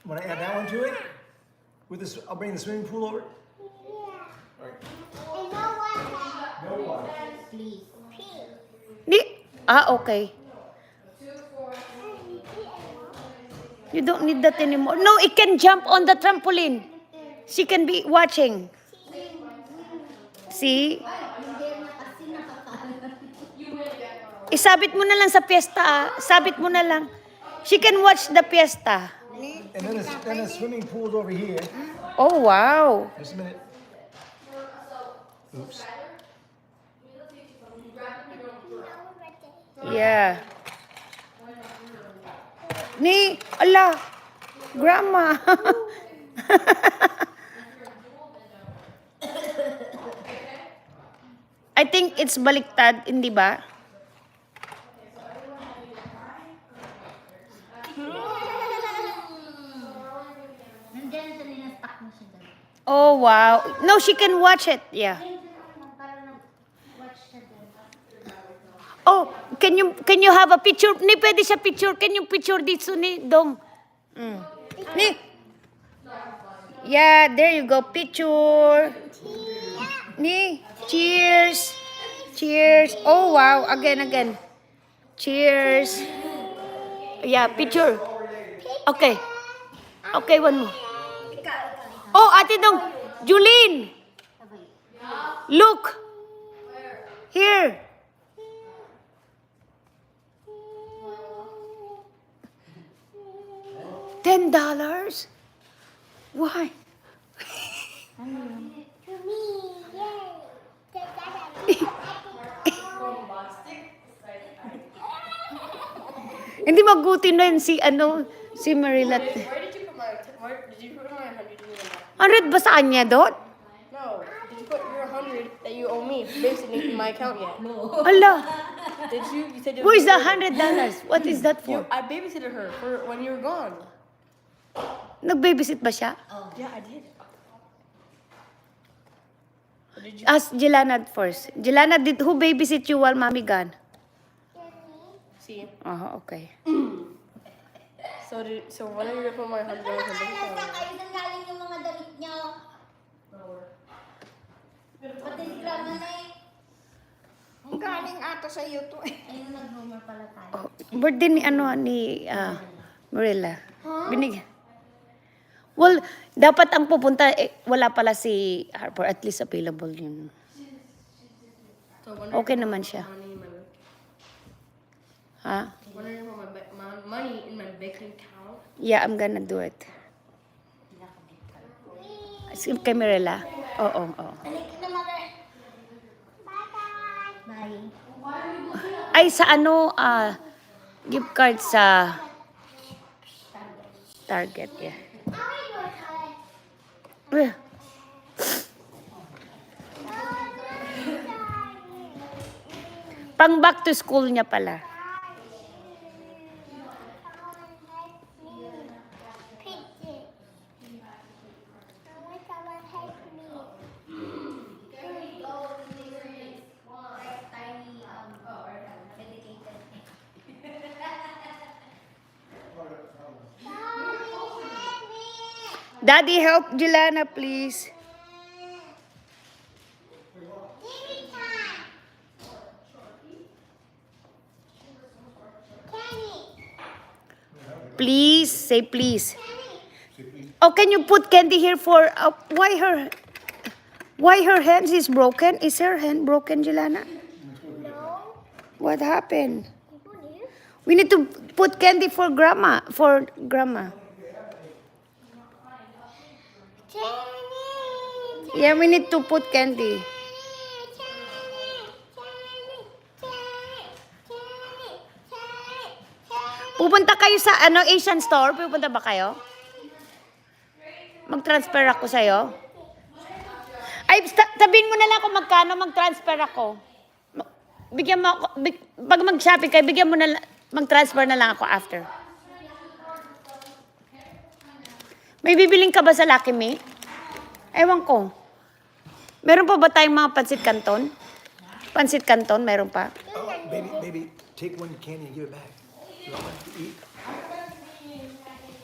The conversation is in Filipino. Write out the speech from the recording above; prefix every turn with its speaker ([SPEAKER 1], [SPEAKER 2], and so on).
[SPEAKER 1] Want to add that one to it? With this, I'll bring the swimming pool over.
[SPEAKER 2] And no water.
[SPEAKER 1] No water.
[SPEAKER 2] Please.
[SPEAKER 3] Okay. You don't need that anymore. No, it can jump on the trampoline. She can be watching. See? Isabit mo na lang sa piyesta. Sabit mo na lang. She can watch the piyesta.
[SPEAKER 1] And then the swimming pool's over here.
[SPEAKER 3] Oh, wow.
[SPEAKER 1] Just a minute. Oops.
[SPEAKER 3] Yeah. Ala, grandma. I think it's baliktad, hindi ba?
[SPEAKER 2] Nandiyan sa nina-stuck mo siya doon.
[SPEAKER 3] Oh, wow. No, she can watch it. Yeah.
[SPEAKER 2] Para nag-watch siya doon.
[SPEAKER 3] Oh, can you have a picture? Ni pwede siya picture. Can you picture dito ni Dong? Ni. Yeah, there you go. Picture. Ni. Cheers. Cheers. Oh, wow. Again. Cheers. Yeah, picture. Okay. Okay, one more. Oh, Ate Dong. Julene. Look. Here. $10? Why?
[SPEAKER 2] To me, yay!
[SPEAKER 3] Hindi maguti na yun si Marilat.
[SPEAKER 4] Where did you put my 100
[SPEAKER 3] 100 ba sa kanya doon?
[SPEAKER 4] No. Did you put your 100 that you owe me basically in my account yet? No.
[SPEAKER 3] Ala,
[SPEAKER 4] Did you? You said you
[SPEAKER 3] where's the $100? What is that for?
[SPEAKER 4] I babysitted her for when you were gone.
[SPEAKER 3] Nag-babysit ba siya?
[SPEAKER 4] Yeah, I did. Did you?
[SPEAKER 3] Ask Jelana first. Jelana, who babysit you while mommy gone?
[SPEAKER 4] See.
[SPEAKER 3] Okay.
[SPEAKER 4] So when are you gonna put my 100 in my bank account?
[SPEAKER 2] Kayo saan galing yung mga damit niyo? Pati si Grandma na eh.
[SPEAKER 5] Ang galing ata sa iyo to eh.
[SPEAKER 2] Ayun, nag-rumor pala tayo.
[SPEAKER 3] Oh, birthday ni Marilla. Binigyan. Well, dapat ang pupunta, wala pala si Harper. At least available yun.
[SPEAKER 4] So when
[SPEAKER 3] Okay naman siya.
[SPEAKER 4] money in my bank?
[SPEAKER 3] Ha?
[SPEAKER 4] When are you gonna put my money in my bank account?
[SPEAKER 3] Yeah, I'm gonna do it. Kay Marilla? Oo.
[SPEAKER 2] Balik na, mother. Bye-bye. Bye.
[SPEAKER 3] Ay, sa gift card sa Target, yeah. Pang back to school niya pala. Daddy, help Jelana, please. Please, say please. Oh, can you put candy here for, why her hands is broken? Is her hand broken, Jelana?
[SPEAKER 2] No.
[SPEAKER 3] What happened? We need to put candy for grandma, Yeah, we need to put candy. Pupunta kayo sa Asian store? Pupunta ba kayo? Mag-transfer ako sa'yo? Ay, sabihin mo na lang kung magkano mag-transfer ako. Bigyan mo ako, pag mag-shopping kayo, bigyan mo na lang, mag-transfer na lang ako after. May bibiling ka ba sa Lucky Me? Ewan ko. Meron pa ba tayong mga pansit canton? Pansit canton, meron pa?
[SPEAKER 1] Baby, take one candy and give it back. You don't want to eat.